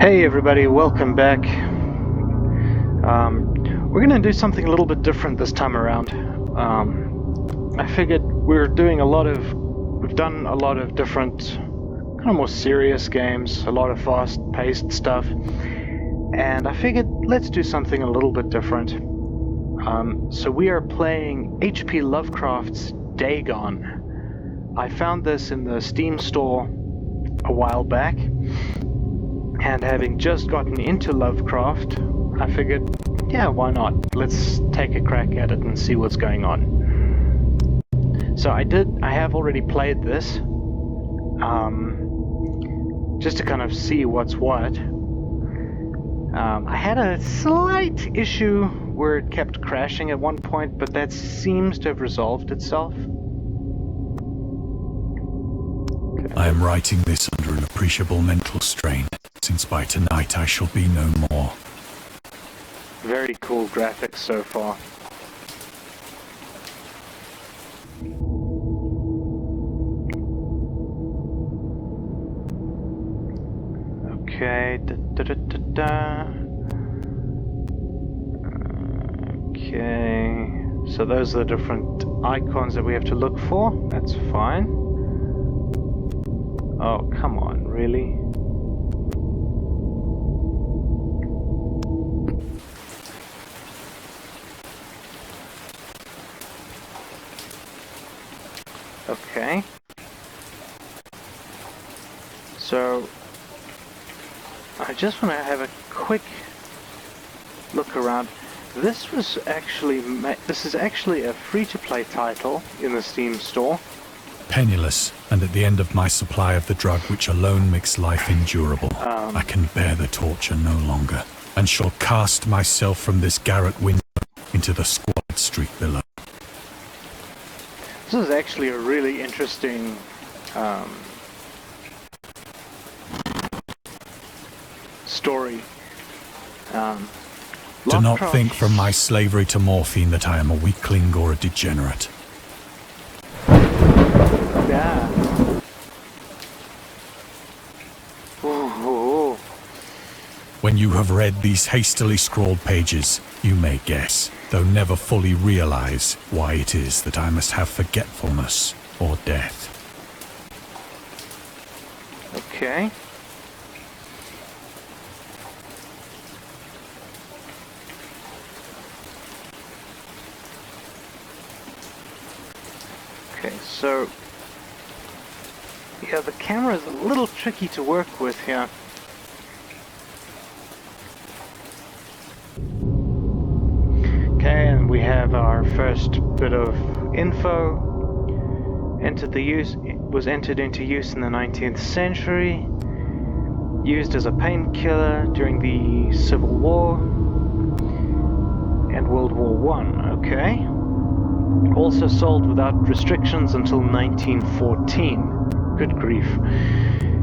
Hey everybody, welcome back. We're gonna do something a little bit different this time around. I figured we've done a lot of different, kind of more serious games, a lot of fast-paced stuff, and I figured let's do something a little bit different. So we are playing H.P. Lovecraft's Dagon. I found this in the Steam store a while back. And having just gotten into Lovecraft, I figured, yeah, why not? Let's take a crack at it and see what's going on. So I have already played this, just to kind of see what's what. I had a slight issue where it kept crashing at one point, but that seems to have resolved itself. I am writing this under an appreciable mental strain, since by tonight I shall be no more. Very cool graphics so far. Okay, Okay, so those are the different icons that we have to look for. That's fine. Oh, come on, really? Okay. So, I just want to have a quick look around. This is actually a free-to-play title in the Steam store. Penniless, and at the end of my supply of the drug which alone makes life endurable, I can bear the torture no longer, and shall cast myself from this garret window into the squalid street below. This is actually a really interesting story. Do not think from my slavery to morphine that I am a weakling or a degenerate. Yeah. Ooh. When you have read these hastily scrawled pages, you may guess, though never fully realize, why it is that I must have forgetfulness or death. Okay. Okay, so yeah, the camera is a little tricky to work with here. Okay, and we have our first bit of info. Was entered into use in the 19th century. Used as a painkiller during the Civil War and World War I. Okay. Also sold without restrictions until 1914. Good grief.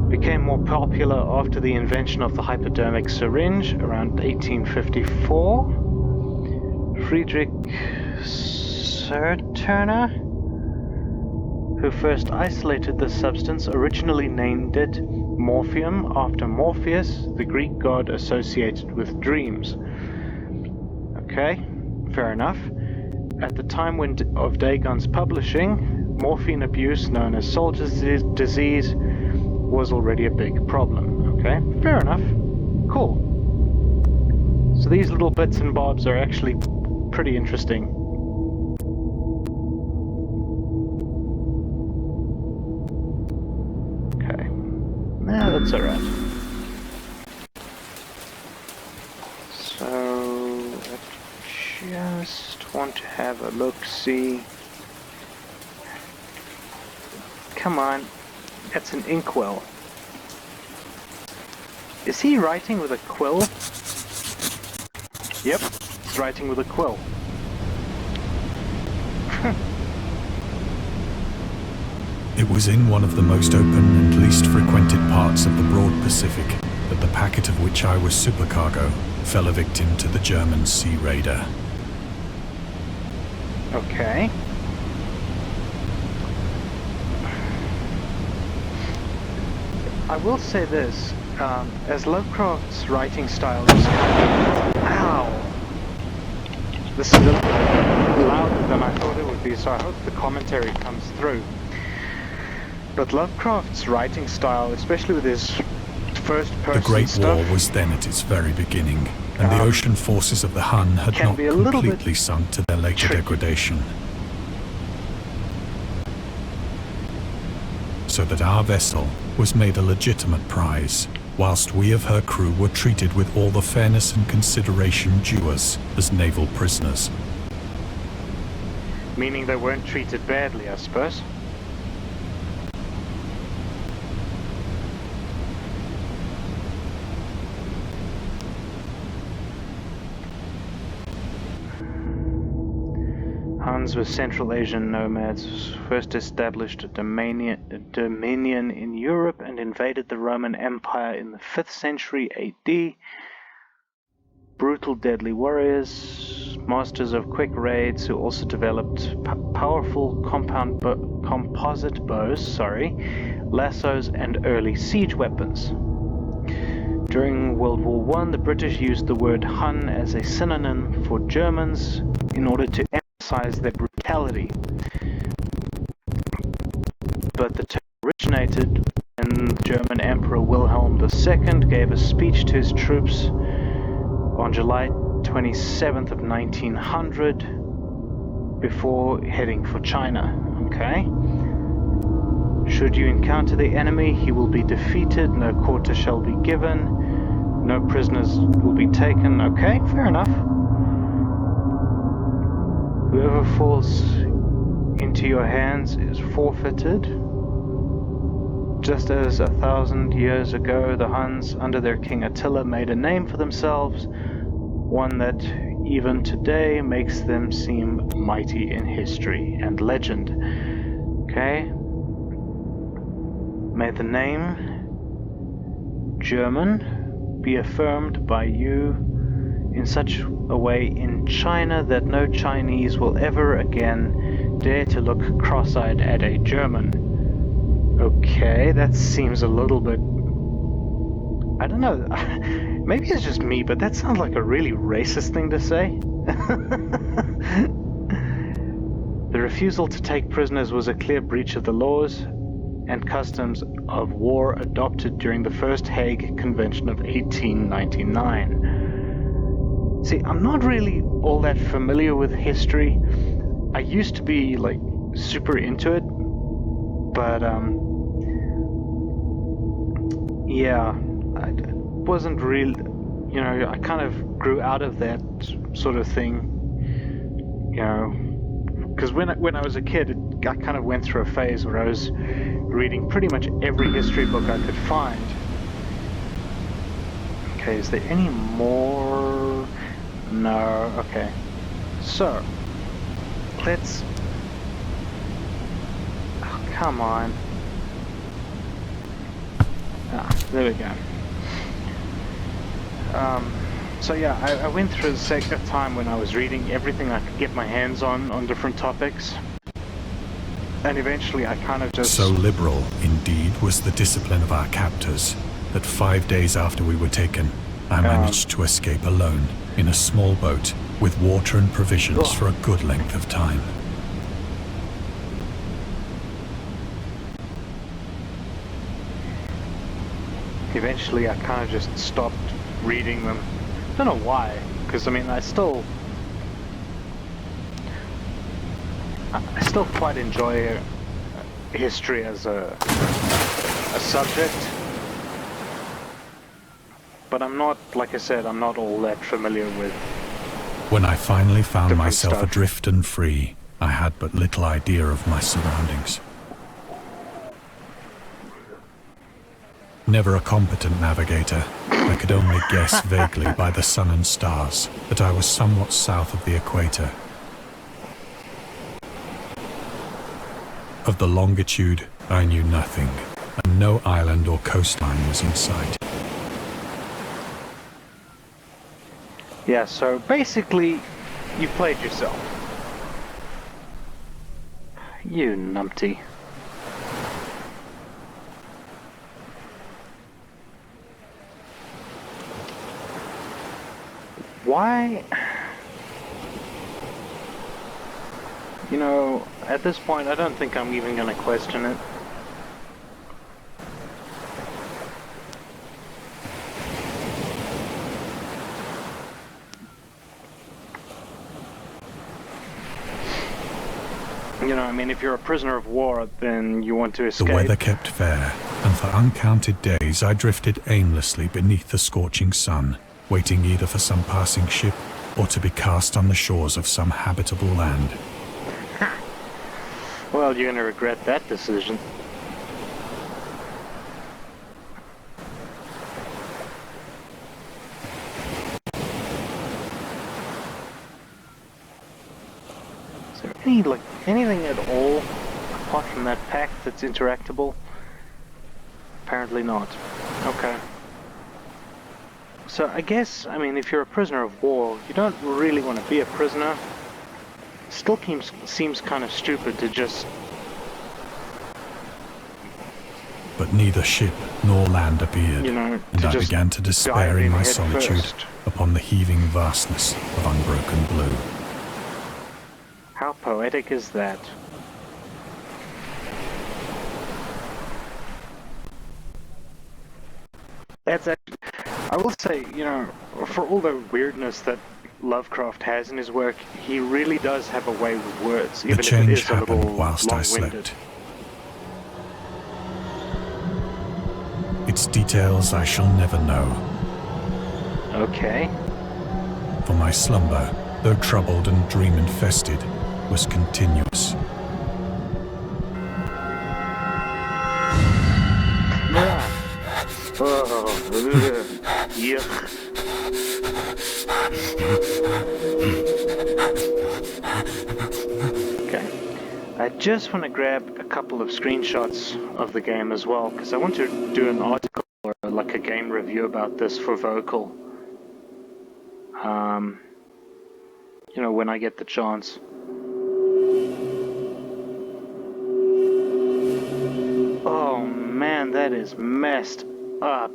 Became more popular after the invention of the hypodermic syringe around 1854. Friedrich Serturner, who first isolated this substance, originally named it morphium after Morpheus, the Greek god associated with dreams. Okay, fair enough. At the time of Dagon's publishing, morphine abuse, known as soldier's disease, was already a big problem. Okay, fair enough. Cool. So these little bits and bobs are actually pretty interesting. Okay. Nah, that's alright. So, I just want to have a look-see. Come on, that's an inkwell. Is he writing with a quill? Yep, he's writing with a quill. It was in one of the most open and least frequented parts of the broad Pacific that the packet of which I was supercargo fell a victim to the German sea raider. Okay. I will say this. As Lovecraft's writing style is kind of... Ow! This is a little bit louder than I thought it would be, so I hope the commentary comes through. But Lovecraft's writing style, especially with his first-person The Great stuff... War was then at its very beginning, and the ocean forces of the Hun had not completely sunk to their later degradation. So that our vessel was made a legitimate prize, whilst we of her crew were treated with all the fairness and consideration due us as naval prisoners. Meaning they weren't treated badly, I suppose. Huns were Central Asian nomads, first established a dominion in Europe and invaded the Roman Empire in the 5th century AD. Brutal, deadly warriors, masters of quick raids who also developed powerful composite bows, lassos and early siege weapons. During World War I, the British used the word Hun as a synonym for Germans in order to emphasize their brutality. But the term originated when German Emperor Wilhelm II gave a speech to his troops on July 27th of 1900 before heading for China. Okay? Should you encounter the enemy, he will be defeated, no quarter shall be given, no prisoners will be taken. Okay, fair enough. Whoever falls into your hands is forfeited. Just as 1,000 years ago the Huns, under their king Attila, made a name for themselves, one that even today makes them seem mighty in history and legend. Okay? May the name German be affirmed by you in such a way in China that no Chinese will ever again dare to look cross-eyed at a German. Okay, that seems a little bit... I don't know, maybe it's just me, but that sounds like a really racist thing to say. The refusal to take prisoners was a clear breach of the laws and customs of war adopted during the First Hague Convention of 1899. See, I'm not really all that familiar with history. I used to be, like, super into it, but, yeah, I wasn't really, you know, I kind of grew out of that sort of thing, you know, because when I was a kid, I kind of went through a phase where I was reading pretty much every history book I could find. Okay, is there any more? No, okay. So, let's... Oh, come on. Ah, there we go. So yeah, I went through a second time when I was reading everything I could get my hands on different topics. And eventually I kind of just... So liberal, indeed, was the discipline of our captors, that 5 days after we were taken, I managed to escape alone, in a small boat, with water and provisions for a good length of time. Eventually I kind of just stopped reading them. I don't know why, because I mean I still quite enjoy history as a subject, but I'm not, like I said, I'm not all that familiar with... When I finally found myself stuff. adrift and free, I had but little idea of my surroundings. Never a competent navigator, I could only guess vaguely by the sun and stars that I was somewhat south of the equator. Of the longitude, I knew nothing, and no island or coastline was in sight. Yeah, so basically, you played yourself. You numpty. Why? You know, at this point, I don't think I'm even going to question it. You know, I mean, if you're a prisoner of war, then you want to escape. The weather kept fair, and for uncounted days I drifted aimlessly beneath the scorching sun, waiting either for some passing ship or to be cast on the shores of some habitable land. Well, you're going to regret that decision. Is there anything at all apart from that pack that's interactable? Apparently not. Okay. So I guess, I mean, if you're a prisoner of war, you don't really want to be a prisoner. Still seems kind of stupid to just... But neither ship nor land appeared, You know, and I just began to despair dive in in my head solitude first. upon the heaving vastness of unbroken blue. How poetic is that? That's actually, I will say, you know, for all the weirdness that Lovecraft has in his work, he really does have a way with words, even The if it change is a little happened whilst I long-winded. slept. Its details I shall never know, Okay. for my slumber, though troubled and dream-infested, was continuous. Ah. Oh, ugh. Yuck. Okay. I just want to grab a couple of screenshots of the game as well, because I want to do an article or like a game review about this for Vocal. You know, when I get the chance. Oh man, that is messed up.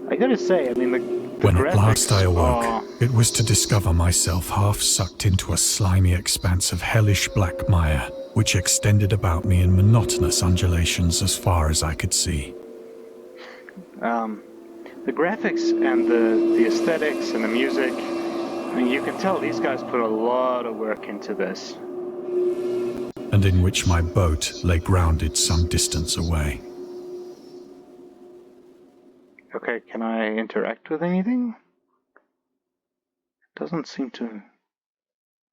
I gotta say, I mean, the When graphics at last I awoke, are... it was to discover myself half sucked into a slimy expanse of hellish black mire, which extended about me in monotonous undulations as far as I could see. The graphics and the aesthetics and the music, I mean, you can tell these guys put a lot of work into this. And in which my boat lay grounded some distance away. Okay, can I interact with anything? Doesn't seem to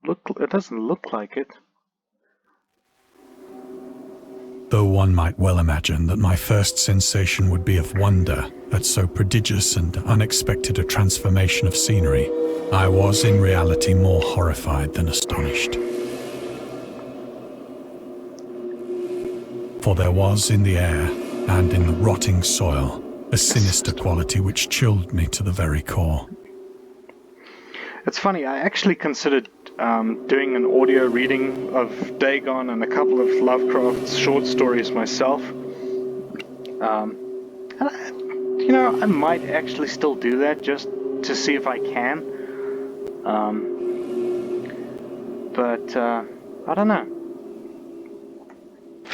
look, it doesn't look like it. Though one might well imagine that my first sensation would be of wonder at so prodigious and unexpected a transformation of scenery, I was in reality more horrified than astonished. For there was in the air, and in the rotting soil, a sinister quality which chilled me to the very core. It's funny, I actually considered doing an audio reading of Dagon and a couple of Lovecraft's short stories myself. You know, I might actually still do that just to see if I can. But I don't know.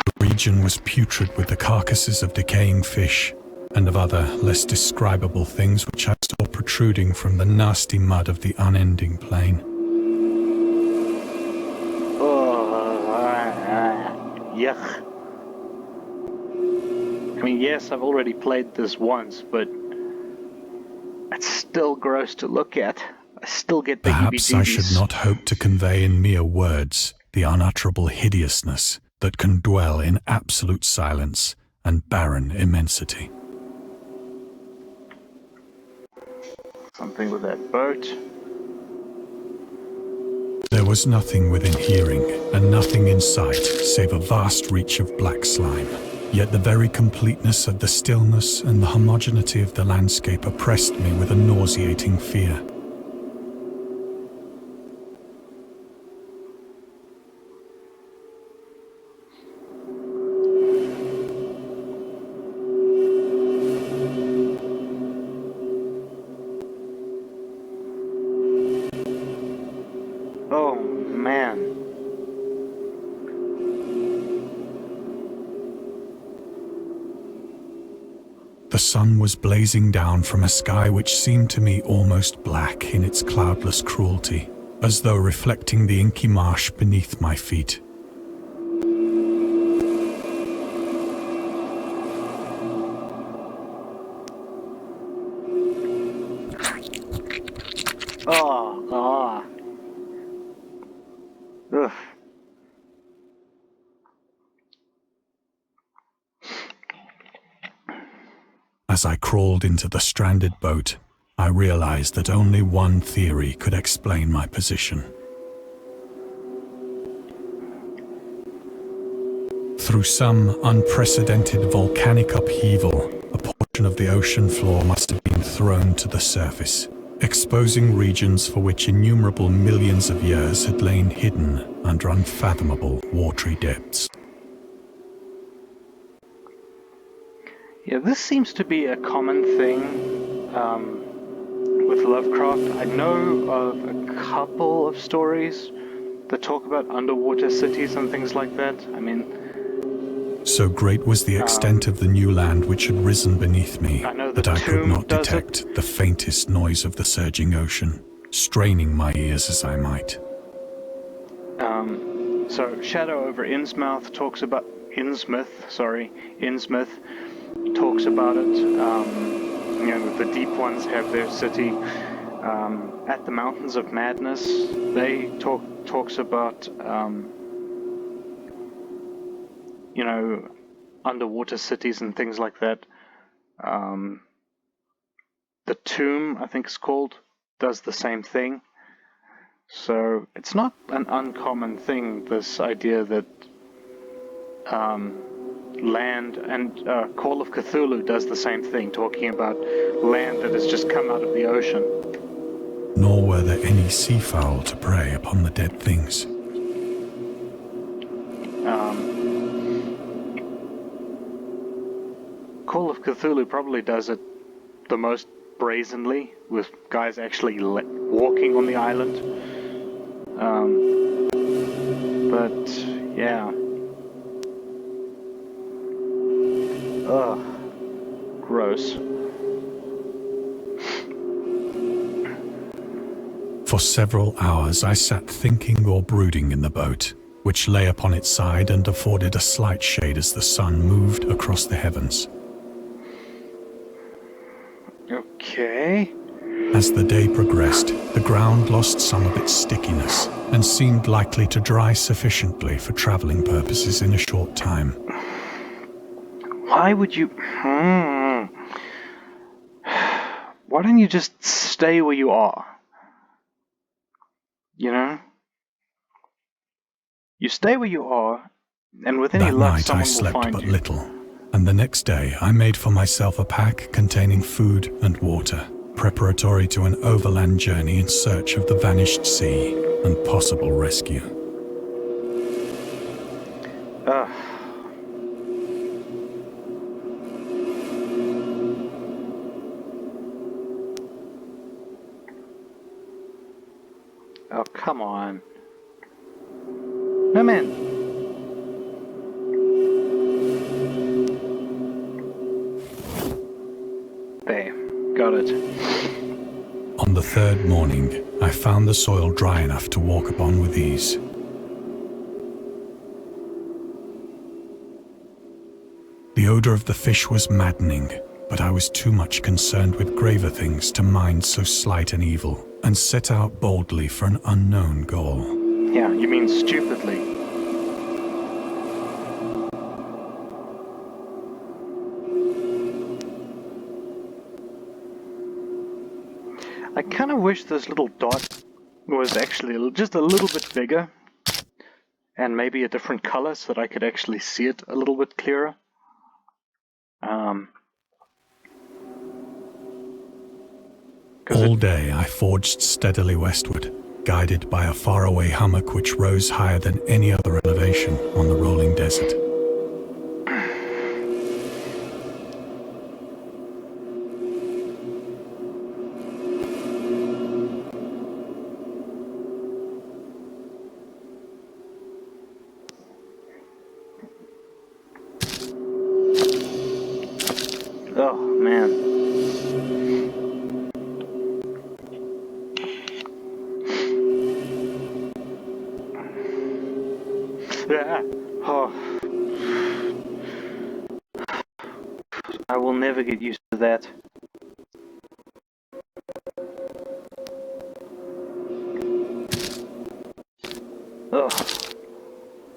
The region was putrid with the carcasses of decaying fish, and of other, less describable things which I saw protruding from the nasty mud of the unending plain. Yuck. I mean, yes, I've already played this once, but it's still gross to look at. I still get the Perhaps I should heebie-jeebies. not hope to convey in mere words the unutterable hideousness that can dwell in absolute silence and barren immensity. Something with that boat. There was nothing within hearing, and nothing in sight, save a vast reach of black slime. Yet the very completeness of the stillness and the homogeneity of the landscape oppressed me with a nauseating fear. man. The sun was blazing down from a sky which seemed to me almost black in its cloudless cruelty, as though reflecting the inky marsh beneath my feet. Oh, ugh. As I crawled into the stranded boat, I realized that only one theory could explain my position. Through some unprecedented volcanic upheaval, a portion of the ocean floor must have been thrown to the surface, exposing regions for which innumerable millions of years had lain hidden under unfathomable watery depths. Yeah, this seems to be a common thing with Lovecraft. I know of a couple of stories that talk about underwater cities and things like that. I mean, so great was the extent of the new land which had risen beneath me that I could not detect the faintest noise of the surging ocean, straining my ears as I might. So Shadow over Innsmouth talks about Innsmouth talks about it. You know, the Deep Ones have their city. At the Mountains of Madness, they talks about you know, underwater cities and things like that. The Tomb, I think it's called, does the same thing. So it's not an uncommon thing, this idea that land, and Call of Cthulhu does the same thing, talking about land that has just come out of the ocean. Nor were there any seafowl to prey upon the dead things. Call of Cthulhu probably does it the most brazenly, with guys actually walking on the island. But yeah. Ugh. Gross. For several hours I sat thinking or brooding in the boat, which lay upon its side and afforded a slight shade as the sun moved across the heavens. Okay. As the day progressed, the ground lost some of its stickiness and seemed likely to dry sufficiently for traveling purposes in a short time. Why would you... Why don't you just stay where you are? You know? You stay where you are, and with any luck, someone will find you. That night I slept but little, and the next day I made for myself a pack containing food and water, preparatory to an overland journey in search of the vanished sea and possible rescue. Oh, come on. No, man. There. Got it. On the third morning, I found the soil dry enough to walk upon with ease. The odor of the fish was maddening, but I was too much concerned with graver things to mind so slight an evil, and set out boldly for an unknown goal. Yeah, you mean stupidly. I kind of wish this little dot was actually just a little bit bigger, and maybe a different color so that I could actually see it a little bit clearer. All day I forged steadily westward, guided by a faraway hummock which rose higher than any other elevation on the rolling desert. Yeah. Oh. I will never get used to that. Ugh.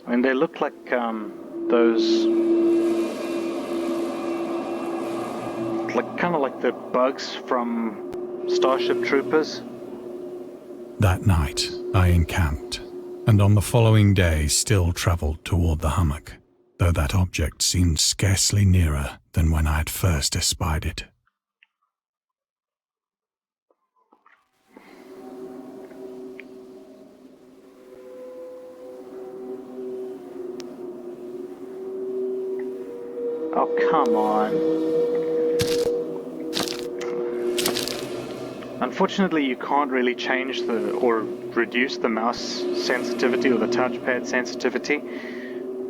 I mean, they look like those, like kind of like the bugs from Starship Troopers. That night, I encamped, and on the following day still travelled toward the hummock, though that object seemed scarcely nearer than when I had first espied it. Oh, come on. Unfortunately, you can't really change or reduce the mouse sensitivity or the touchpad sensitivity.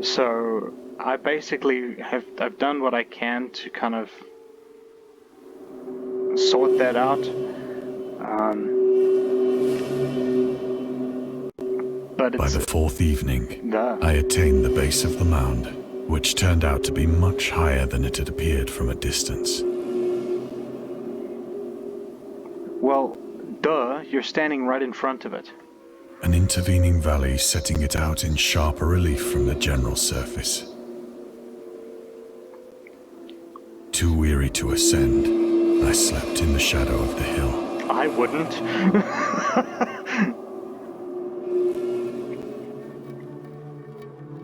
So I basically I've done what I can to kind of sort that out. But By the fourth evening, Duh. I attained the base of the mound, which turned out to be much higher than it had appeared from a distance. Well, duh, you're standing right in front of it. An intervening valley setting it out in sharper relief from the general surface. Too weary to ascend, I slept in the shadow of the hill. I wouldn't.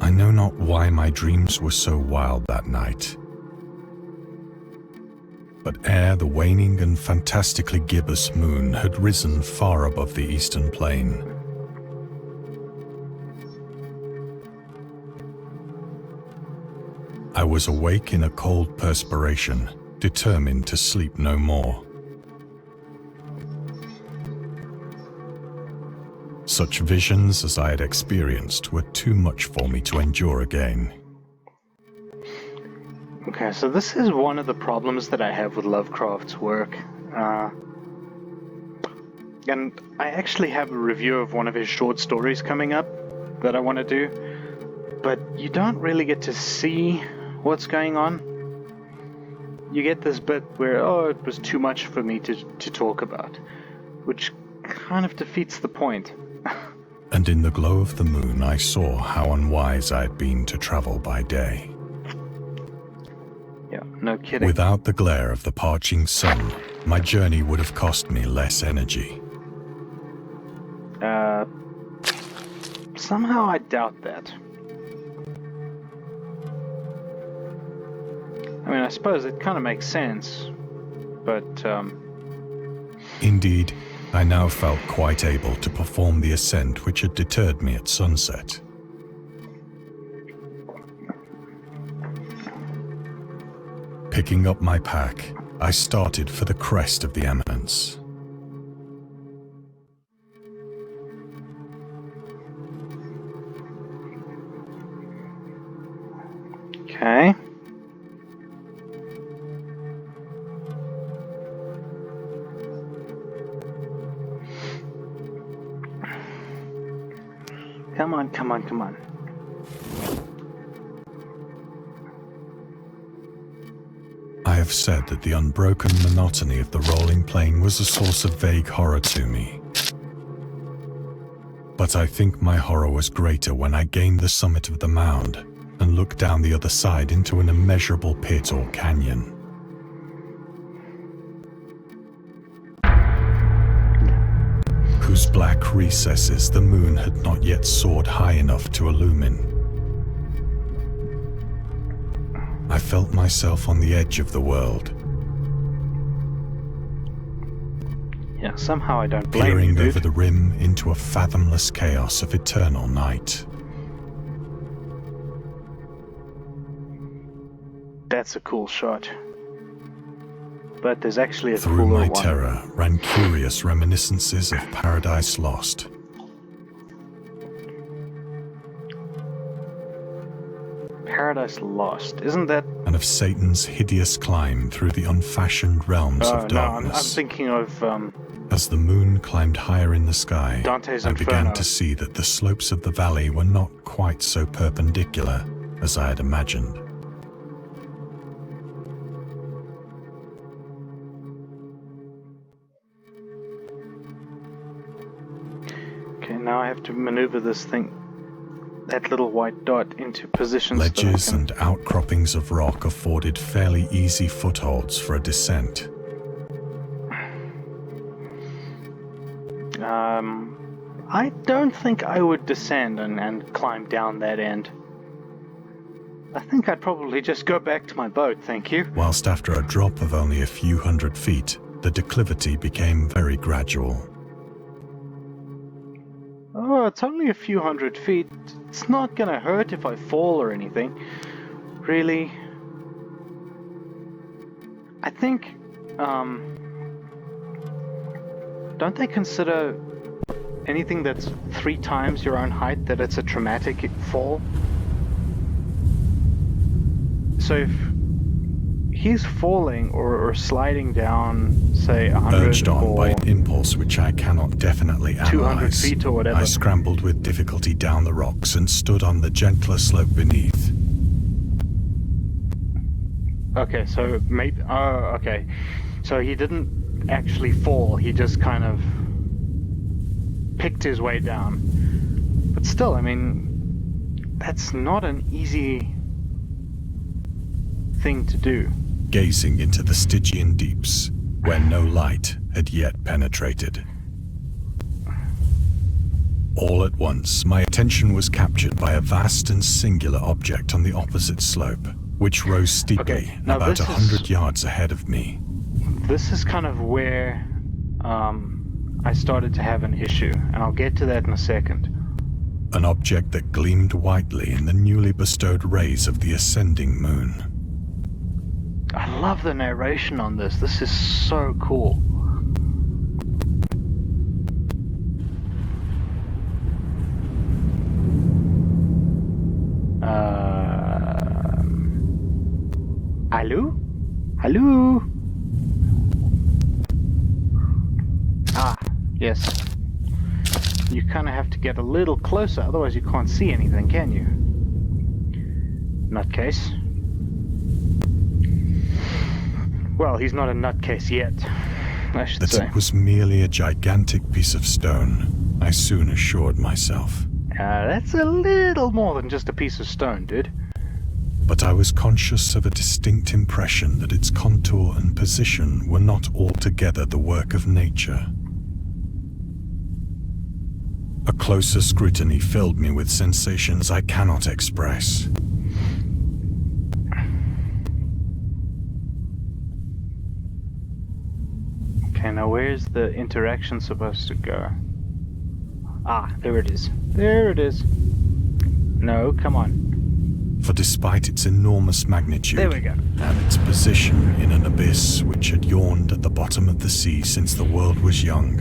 I know not why my dreams were so wild that night. But ere the waning and fantastically gibbous moon had risen far above the eastern plain, I was awake in a cold perspiration, determined to sleep no more. Such visions as I had experienced were too much for me to endure again. Okay, so this is one of the problems that I have with Lovecraft's work. And I actually have a review of one of his short stories coming up that I want to do. But you don't really get to see what's going on. You get this bit where, oh, it was too much for me to talk about, which kind of defeats the point. And in the glow of the moon, I saw how unwise I had been to travel by day. Yeah, no kidding. Without the glare of the parching sun, my journey would have cost me less energy. Somehow I doubt that. I mean, I suppose it kind of makes sense, but, Indeed, I now felt quite able to perform the ascent which had deterred me at sunset. Picking up my pack, I started for the crest of the eminence. okay. Come on, come on, come on. I have said that the unbroken monotony of the rolling plain was a source of vague horror to me. But I think my horror was greater when I gained the summit of the mound and looked down the other side into an immeasurable pit or canyon. Whose black recesses the moon had not yet soared high enough to illumine. I felt myself on the edge of the world, Yeah, somehow I don't blame peering you, dude. over the rim into a fathomless chaos of eternal night. That's a cool shot. But there's actually a Through cooler my one. terror ran curious reminiscences of Paradise Lost. Paradise Lost. Isn't that... And of Satan's hideous climb through the unfashioned realms of no, I'm darkness. thinking of As the moon climbed higher in the sky, Dante's I Inferno. began to see that the slopes of the valley were not quite so perpendicular as I had imagined. Okay, now I have to maneuver this thing, that little white dot, into positions. Ledges and outcroppings of rock afforded fairly easy footholds for a descent. I don't think I would descend and climb down that end. I think I'd probably just go back to my boat, thank you. Whilst after a drop of only a few hundred feet, the declivity became very gradual. Oh, it's only a few hundred feet. It's not gonna hurt if I fall or anything. Really. I think, don't they consider anything that's 3 times your own height that it's a traumatic fall? So if he's falling or sliding down, say 100 Urged on or by an impulse which I cannot definitely 200 analyze, feet or whatever. I scrambled with difficulty down the rocks and stood on the gentler slope beneath. Okay, so maybe... Oh, okay. So he didn't actually fall, he just kind of picked his way down. But still, I mean, that's not an easy thing to do. Gazing into the Stygian deeps, where no light had yet penetrated. All at once, my attention was captured by a vast and singular object on the opposite slope, which rose steeply Okay, now about this 100 yards ahead of me. This is kind of where I started to have an issue, and I'll get to that in a second. An object that gleamed whitely in the newly bestowed rays of the ascending moon. I love the narration on this. This is so cool. Hello? Hello? Ah, yes. You kind of have to get a little closer, otherwise you can't see anything, can you? Nutcase. Well, he's not a nutcase yet, I should That say. it was merely a gigantic piece of stone, I soon assured myself. That's a little more than just a piece of stone, dude. But I was conscious of a distinct impression that its contour and position were not altogether the work of nature. A closer scrutiny filled me with sensations I cannot express. Okay, now where's the interaction supposed to go? Ah, there it is. There it is. No, come on. For despite its enormous magnitude There we go. and its position in an abyss which had yawned at the bottom of the sea since the world was young,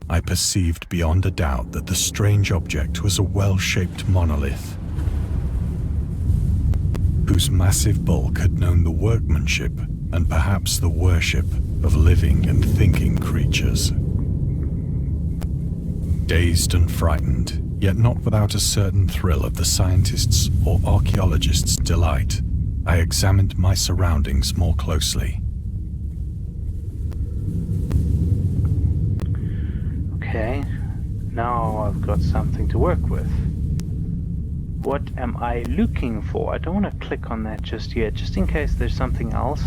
I perceived beyond a doubt that the strange object was a well-shaped monolith, whose massive bulk had known the workmanship and perhaps the worship of living and thinking creatures. Dazed and frightened, yet not without a certain thrill of the scientist's or archaeologist's delight, I examined my surroundings more closely. Okay, now I've got something to work with. What am I looking for? I don't want to click on that just yet, just in case there's something else.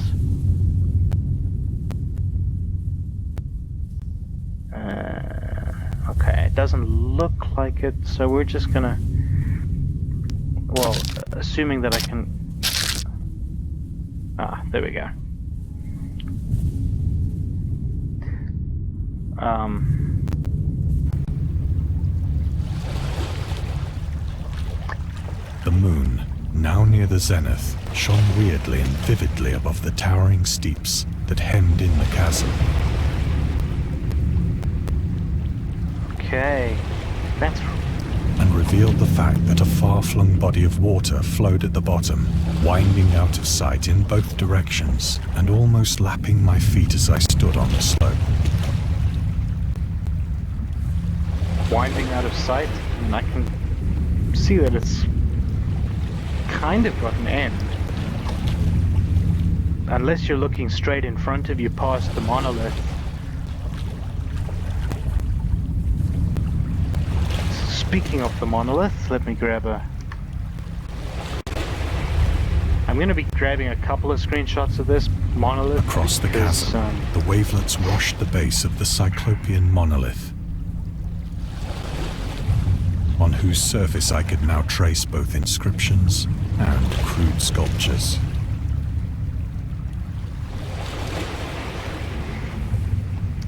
Okay, it doesn't look like it, so we're just gonna... Well, assuming that I can... Ah, there we go. The moon, now near the zenith, shone weirdly and vividly above the towering steeps that hemmed in the chasm. Okay, that's... And revealed the fact that a far-flung body of water flowed at the bottom, winding out of sight in both directions and almost lapping my feet as I stood on the slope. Winding out of sight, and I can see that it's kind of got an end. Unless you're looking straight in front of you past the monolith. Speaking of the monolith, let me grab a... I'm going to be grabbing a couple of screenshots of this monolith. Across the chasm, the wavelets washed the base of the Cyclopean monolith, on whose surface I could now trace both inscriptions and crude sculptures.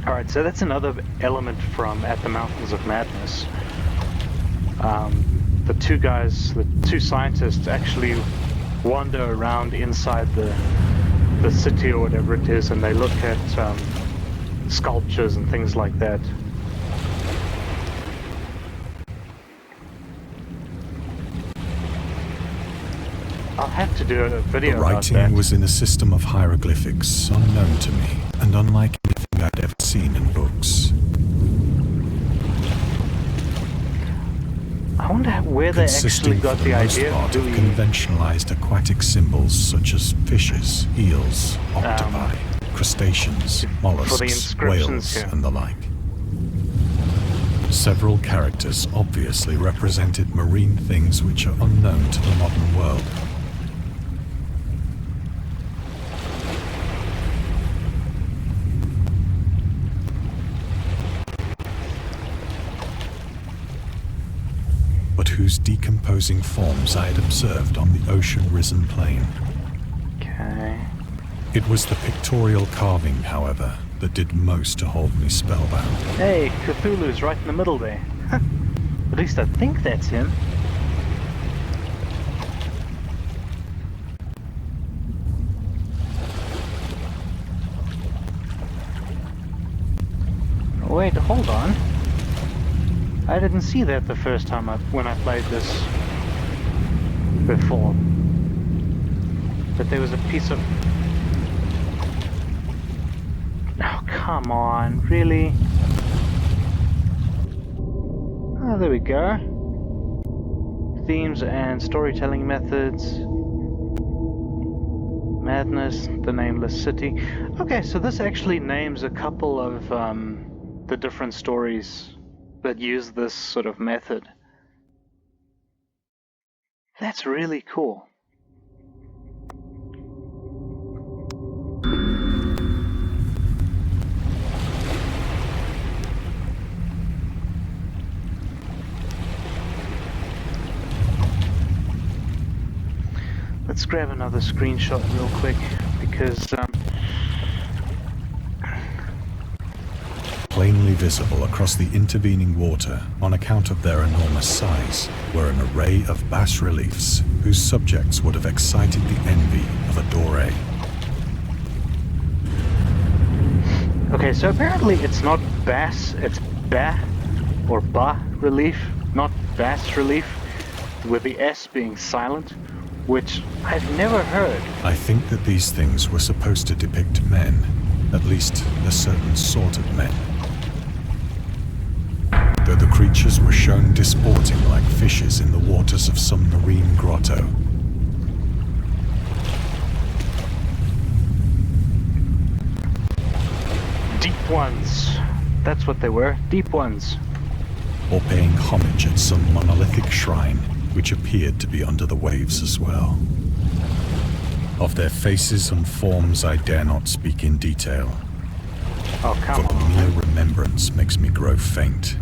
Alright, so that's another element from At the Mountains of Madness. The two scientists actually wander around inside the city or whatever it is, and they look at sculptures and things like that. I'll have to do a video about that. The writing was in a system of hieroglyphics unknown to me and unlike anything I'd ever seen in books. I wonder where they actually got the idea of conventionalized aquatic symbols such as fishes, eels, octopi, crustaceans, mollusks, whales, and the like. Several characters obviously represented marine things which are unknown to the modern world. But whose decomposing forms I had observed on the ocean-risen plain. Okay. It was the pictorial carving, however, that did most to hold me spellbound. Hey, Cthulhu's right in the middle there. At least I think that's him. Wait, hold on. I didn't see that the first time when I played this before. But there was a piece of... Oh, come on, really? Oh, there we go. Themes and storytelling methods. Madness, the Nameless City. Okay, so this actually names a couple of the different stories that use this sort of method. That's really cool. Let's grab another screenshot real quick because plainly visible across the intervening water on account of their enormous size were an array of bas-reliefs whose subjects would have excited the envy of a Doré. Okay, so apparently it's not bas, it's ba or ba relief, not bas relief, with the S being silent, which I've never heard. I think that these things were supposed to depict men, at least a certain sort of men. Though the creatures were shown disporting like fishes in the waters of some marine grotto. Deep ones. That's what they were, deep ones. Or paying homage at some monolithic shrine, which appeared to be under the waves as well. Of their faces and forms I dare not speak in detail. Oh, come on. For the mere remembrance makes me grow faint.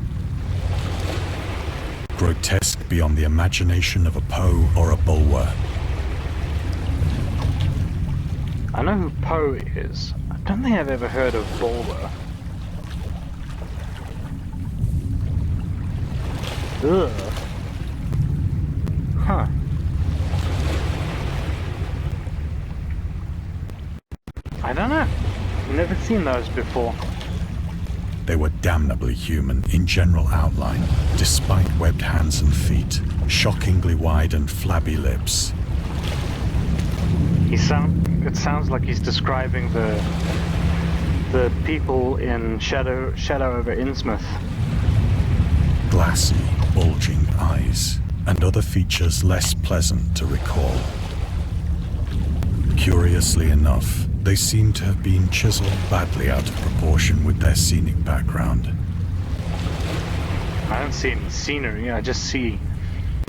Grotesque beyond the imagination of a Poe or a Bulwer. I know who Poe is. I don't think I've ever heard of Bulwer. Ugh. Huh. I don't know. I've never seen those before. They were damnably human in general outline, despite webbed hands and feet, shockingly wide and flabby lips. It sounds like he's describing the people in Shadow over Innsmouth. Glassy, bulging eyes, and other features less pleasant to recall. Curiously enough, they seem to have been chiseled badly out of proportion with their scenic background. I don't see any scenery, I just see...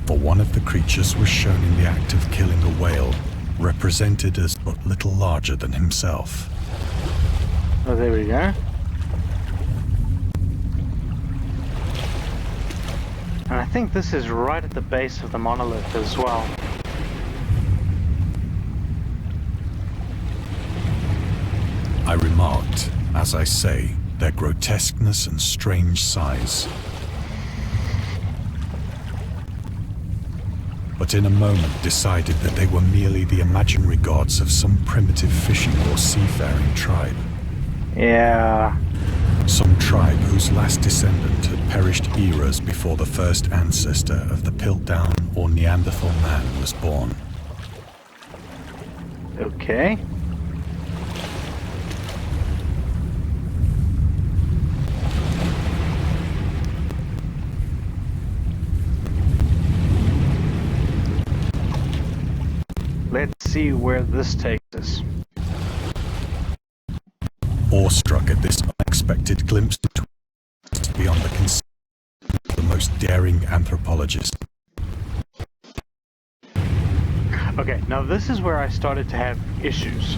For one of the creatures was shown in the act of killing a whale, represented as but little larger than himself. Oh, there we go. And I think this is right at the base of the monolith as well. I remarked, as I say, their grotesqueness and strange size. But in a moment decided that they were merely the imaginary gods of some primitive fishing or seafaring tribe. Yeah. Some tribe whose last descendant had perished eras before the first ancestor of the Piltdown or Neanderthal man was born. Okay. Let's see where this takes us. Awestruck at this unexpected glimpse beyond the conceit of the most daring anthropologist. Okay, now this is where I started to have issues,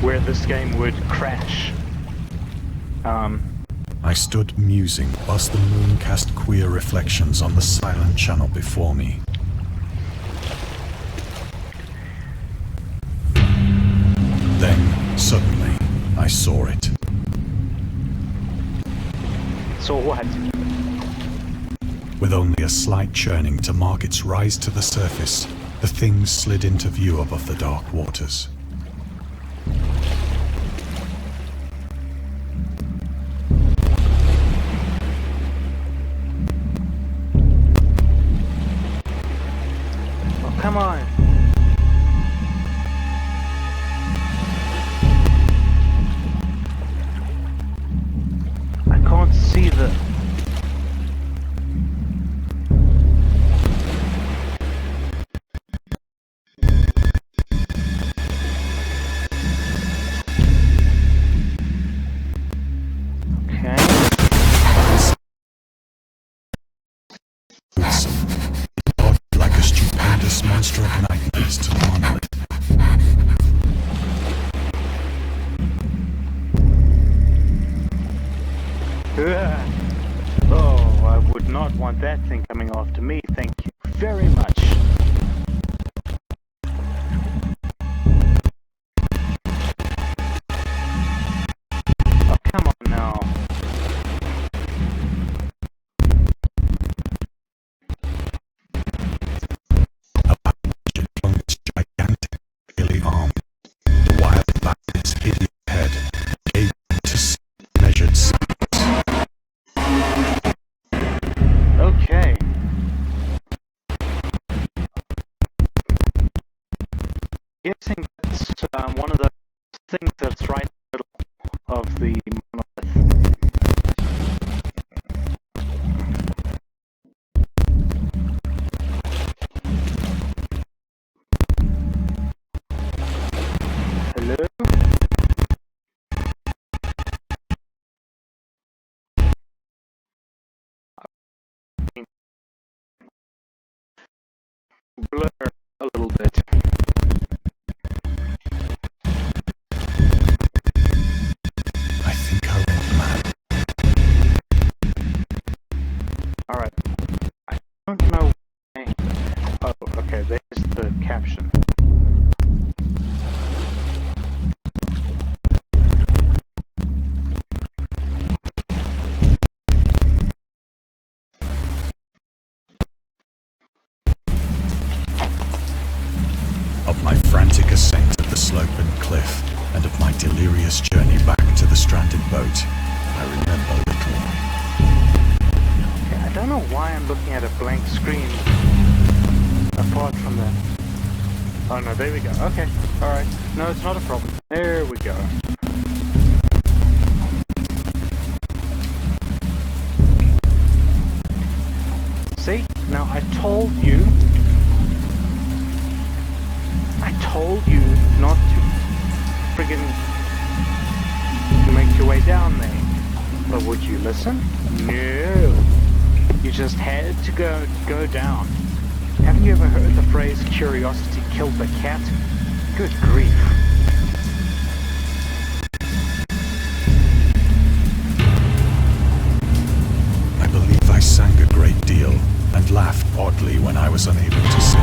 where this game would crash. I stood musing whilst the moon cast queer reflections on the silent channel before me. Then, suddenly, I saw it. So what? With only a slight churning to mark its rise to the surface, the thing slid into view above the dark waters. Oh, come on. I can't see the... Like a stupendous monster of nightmares to the monolith. Oh, I would not want that thing coming after me, thank you very much. Oh, come on now. It flung its gigantic, scaly arm. The wild back of its hideous head gave to see measured sounds. Okay. Guessing that's one of the things that's right in the middle of the monolith. Hello? Blur a little bit. I think I went mad. Alright. I don't know why. Oh, okay, there's the caption. Of my frantic ascent of the slope and cliff, and of my delirious journey back to the stranded boat, I remember little. don't know why I'm looking at a blank screen apart from that. Oh no, there we go. Okay, alright. No, it's not a problem. There we go. See? Now I told you not to friggin' make your way down there. But would you listen? No. You just had to go down. Haven't you ever heard the phrase curiosity killed the cat? Good grief. I believe I sang a great deal and laughed oddly when I was unable to sing.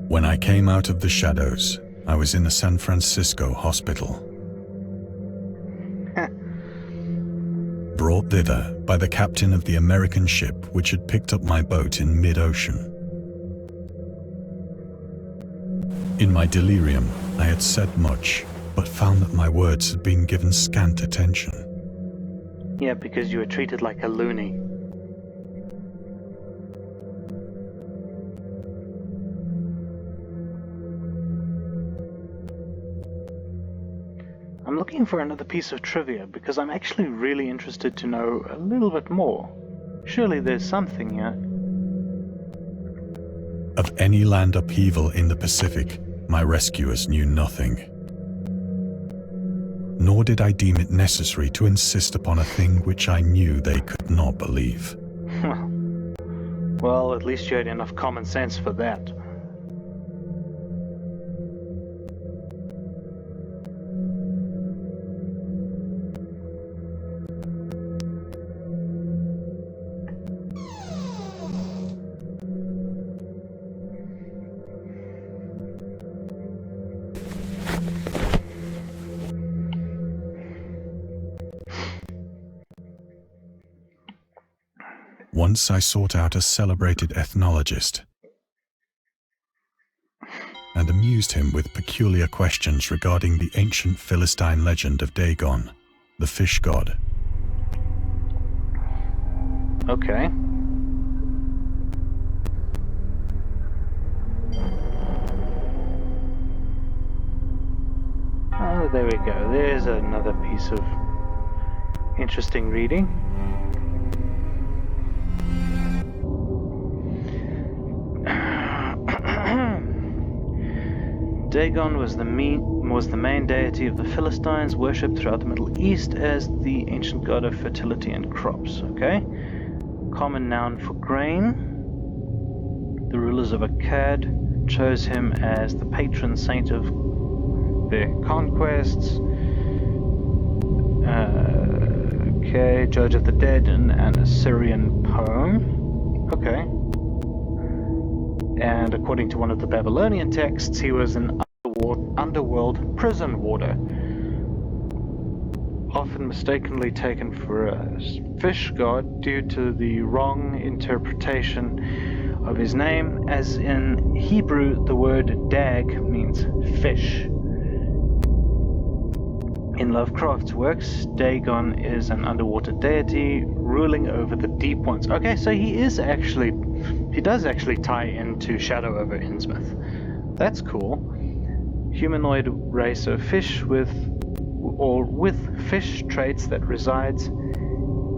When I came out of the shadows, I was in a San Francisco hospital. Brought thither by the captain of the American ship which had picked up my boat in mid-ocean. In my delirium, I had said much, but found that my words had been given scant attention. Yeah, because you were treated like a loony. I'm looking for another piece of trivia because I'm actually really interested to know a little bit more. Surely there's something here. Of any land upheaval in the Pacific, my rescuers knew nothing. Nor did I deem it necessary to insist upon a thing which I knew they could not believe. Well, at least you had enough common sense for that. Once I sought out a celebrated ethnologist and amused him with peculiar questions regarding the ancient Philistine legend of Dagon, the fish god. Okay. Oh, there we go. There's another piece of interesting reading. Dagon was the main deity of the Philistines, worshipped throughout the Middle East as the ancient god of fertility and crops. Okay. Common noun for grain. The rulers of Akkad chose him as the patron saint of their conquests. Okay, judge of the dead in an Assyrian poem. Okay. And according to one of the Babylonian texts, he was an underworld prison warder. often mistakenly taken for a fish god due to the wrong interpretation of his name, as in Hebrew the word dag means fish. In Lovecraft's works, Dagon is an underwater deity ruling over the deep ones. Okay, so he does actually tie into Shadow over Innsmouth. That's cool. Humanoid race of fish with fish traits that resides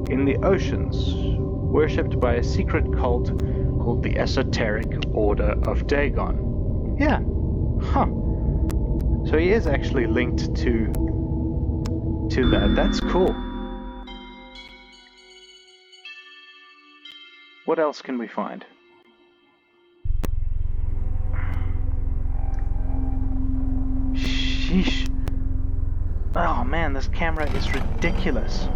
in the oceans, worshipped by a secret cult called the Esoteric Order of Dagon. Yeah. Huh. So he is actually linked to that. That's cool. What else can we find? Sheesh. Oh man, this camera is ridiculous.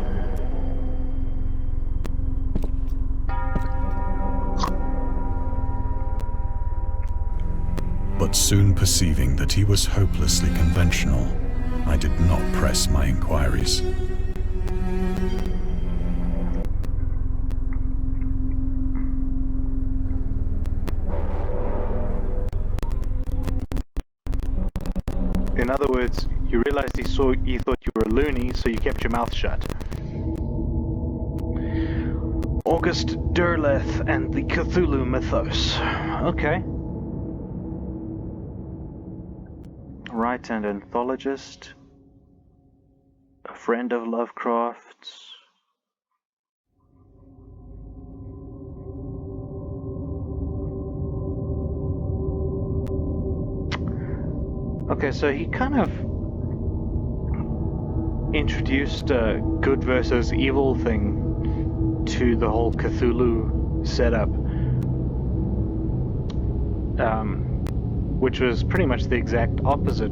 But soon perceiving that he was hopelessly conventional, I did not press my inquiries. In other words, you realized he thought you were a loony, so you kept your mouth shut. August Derleth and the Cthulhu Mythos. Okay. Writer and anthologist. A friend of Lovecraft's. Okay, so he kind of introduced a good versus evil thing to the whole Cthulhu setup, which was pretty much the exact opposite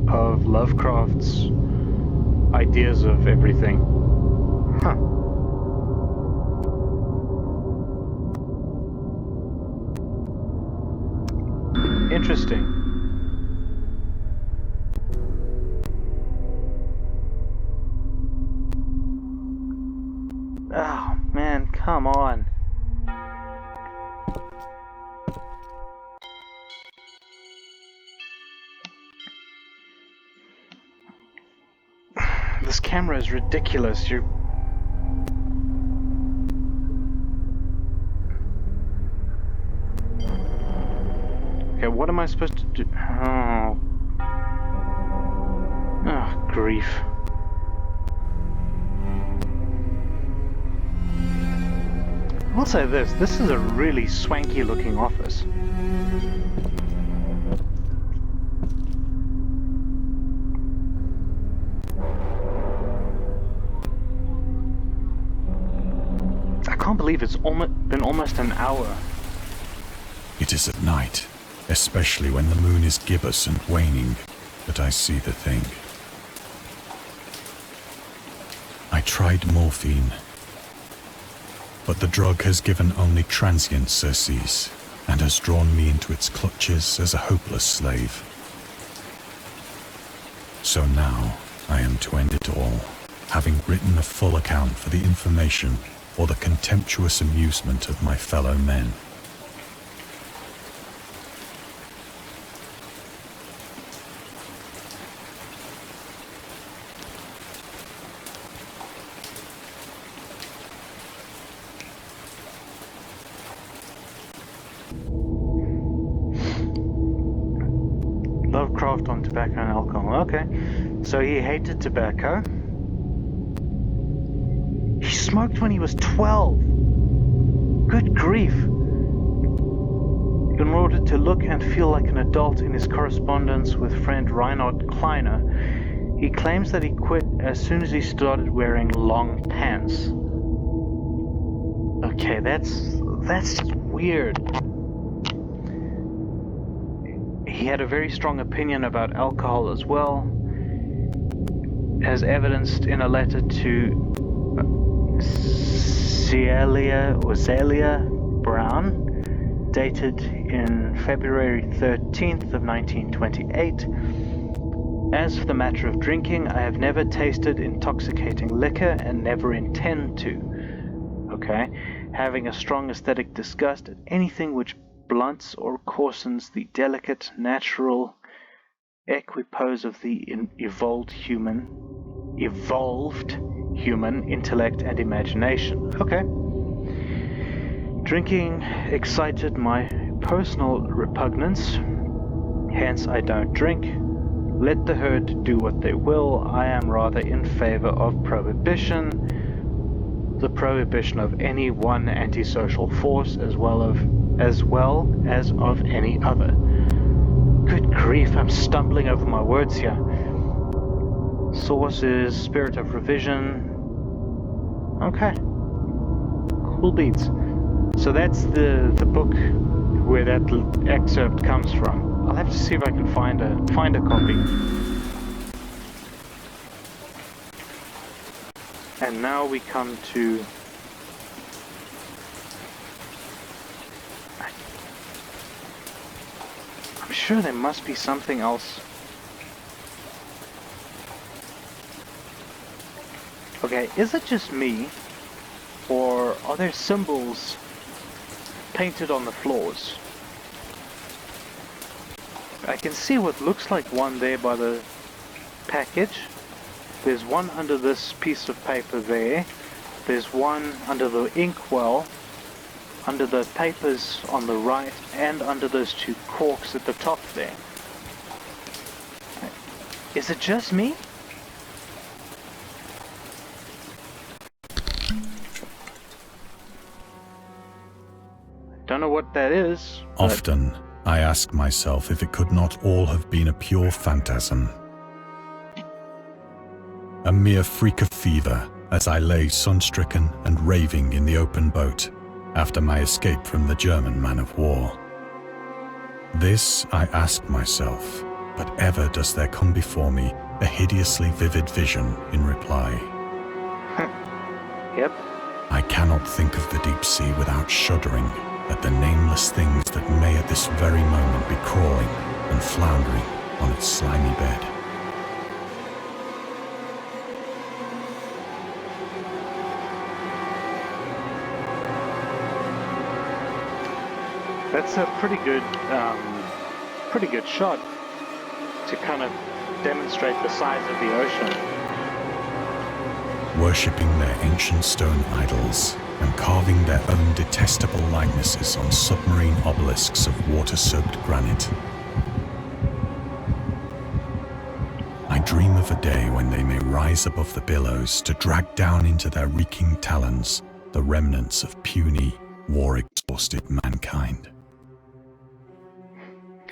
of Lovecraft's ideas of everything. Huh. Interesting. Oh, man, come on. This camera is ridiculous. Okay, what am I supposed to do? Oh, grief. I'll say this is a really swanky looking office. I can't believe it's been almost an hour. It is at night, especially when the moon is gibbous and waning, that I see the thing. I tried morphine, but the drug has given only transient surcease and has drawn me into its clutches as a hopeless slave. So now I am to end it all, having written a full account for the information or the contemptuous amusement of my fellow men. Lovecraft on tobacco and alcohol. Okay, so he hated tobacco. He smoked when he was 12. Good grief. In order to look and feel like an adult in his correspondence with friend Reinhard Kleiner, he claims that he quit as soon as he started wearing long pants. Okay, that's weird. He had a very strong opinion about alcohol as well, as evidenced in a letter to Celia Brown, dated in February 13th of 1928, As for the matter of drinking, I have never tasted intoxicating liquor and never intend to. Okay? Having a strong aesthetic disgust at anything which blunts or coarsens the delicate, natural equipoise of the evolved human intellect and imagination. Okay. Drinking excited my personal repugnance, hence I don't drink. Let the herd do what they will. I am rather in favor of prohibition, the prohibition of any one antisocial force as well as of any other. Good grief, I'm stumbling over my words here. Source is Spirit of Revision. Okay. Cool beats. So that's the book where that excerpt comes from. I'll have to see if I can find a copy. And now we come to I'm sure there must be something else. Okay, is it just me? Or are there symbols painted on the floors? I can see what looks like one there by the package. There's one under this piece of paper there. There's one under the inkwell, under the papers on the right, and under those two corks at the top there. Is it just me? Don't know what that is. Often, I ask myself if it could not all have been a pure phantasm. A mere freak of fever as I lay sun-stricken and raving in the open boat after my escape from the German man-of-war. This I ask myself, but ever does there come before me a hideously vivid vision in reply. Yep. I cannot think of the deep sea without shuddering at the nameless things that may at this very moment be crawling and floundering on its slimy bed. That's a pretty good shot to kind of demonstrate the size of the ocean. Worshipping their ancient stone idols and carving their own detestable likenesses on submarine obelisks of water-soaked granite. I dream of a day when they may rise above the billows to drag down into their reeking talons the remnants of puny, war-exhausted mankind.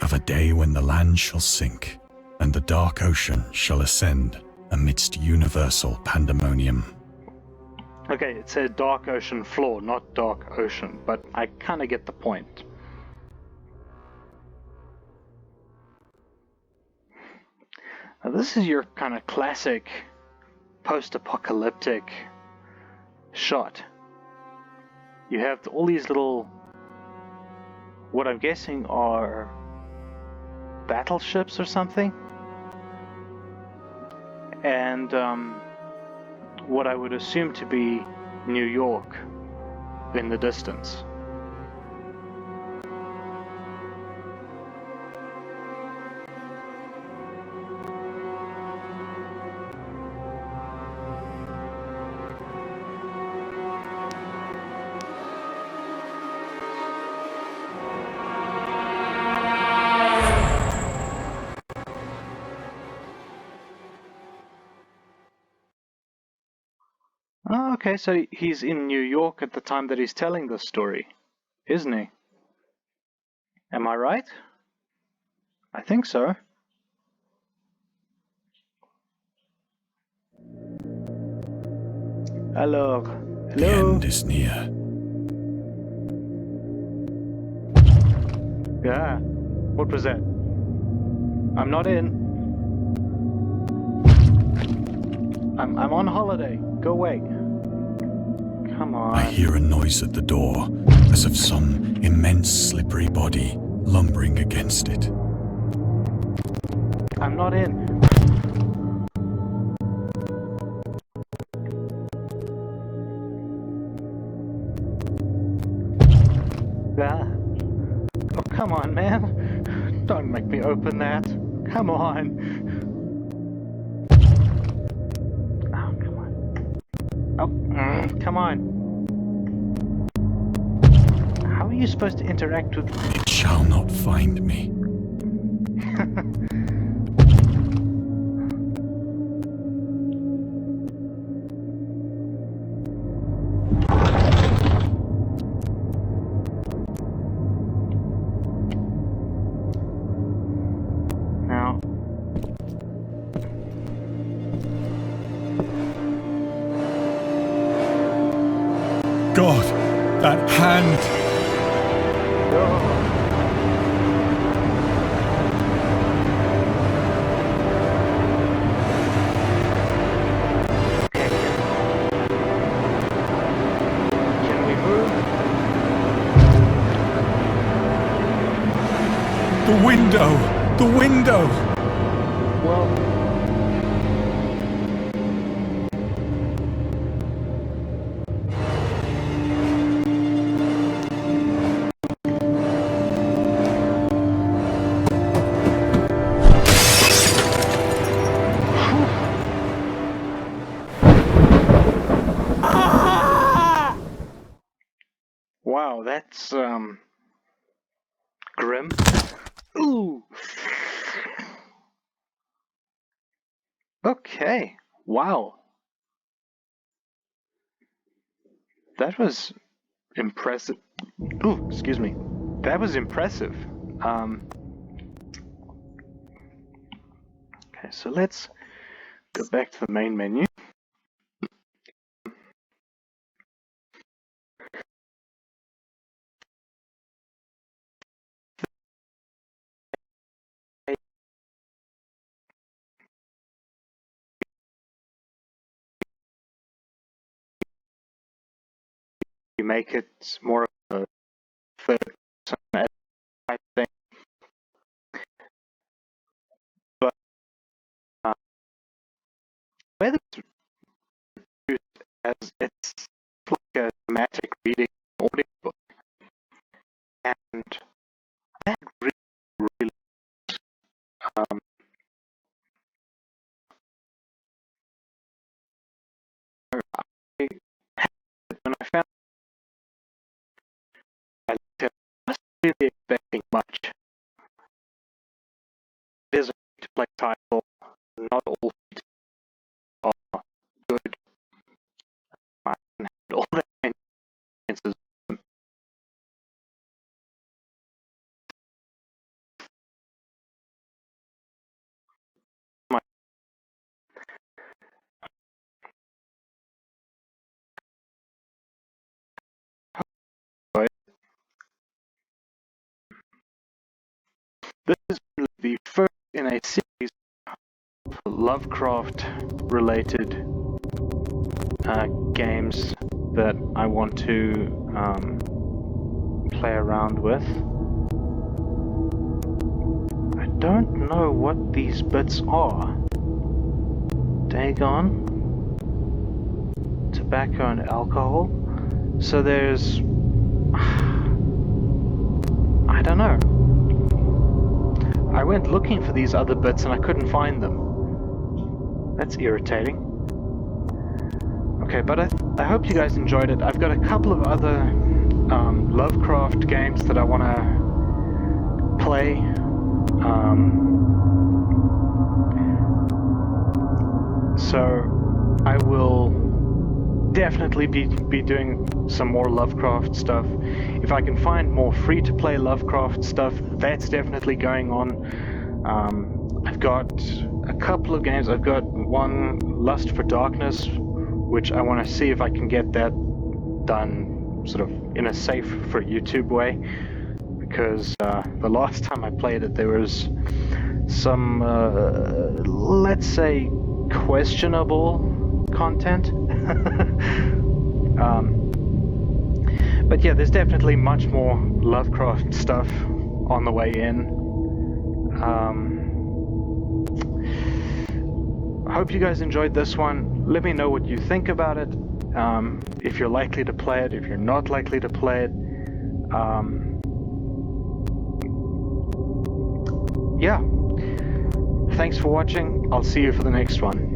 Of a day when the land shall sink and the dark ocean shall ascend amidst universal pandemonium. Okay, it said dark ocean floor, not dark ocean, but I kind of get the point. Now this is your kind of classic post-apocalyptic shot. You have all these little, what I'm guessing are battleships or something, and what I would assume to be New York in the distance. Oh, okay, so he's in New York at the time that he's telling this story, isn't he? Am I right? I think so. Hello. The end is near. Yeah. What was that? I'm not in. I'm on holiday. Go away. Come on. I hear a noise at the door, as of some immense slippery body lumbering against it. I'm not in. Ah. Oh, come on, man. Don't make me open that. Come on. Oh, come on. Oh, come on. How are you supposed to interact with... It shall not find me. Now... God, that hand! Can we move? The window! The window! Well... Wow, that's, grim. Ooh! Okay, wow. That was impressive. Ooh, excuse me. That was impressive. Okay, so let's go back to the main menu. You make it more of a third person type thing. But whether it's used as it's like a thematic reading audiobook, and that really um, I, when I found I wasn't really expecting much. There's a free-to-play title, not all are good. I can handle all the chances. This is the first in a series of Lovecraft-related games that I want to play around with. I don't know what these bits are. Dagon, tobacco and alcohol. So there's... I don't know. I went looking for these other bits and I couldn't find them. That's irritating. Okay, but I hope you guys enjoyed it. I've got a couple of other Lovecraft games that I want to play. So I will definitely be doing some more Lovecraft stuff. If I can find more free-to-play Lovecraft stuff, that's definitely going on. I've got a couple of games. I've got one, Lust for Darkness, which I want to see if I can get that done sort of in a safe for YouTube way, because the last time I played it there was some, let's say, questionable content. But yeah, there's definitely much more Lovecraft stuff on the way in. I hope you guys enjoyed this one. Let me know what you think about it. If you're likely to play it, if you're not likely to play it. Yeah. Thanks for watching. I'll see you for the next one.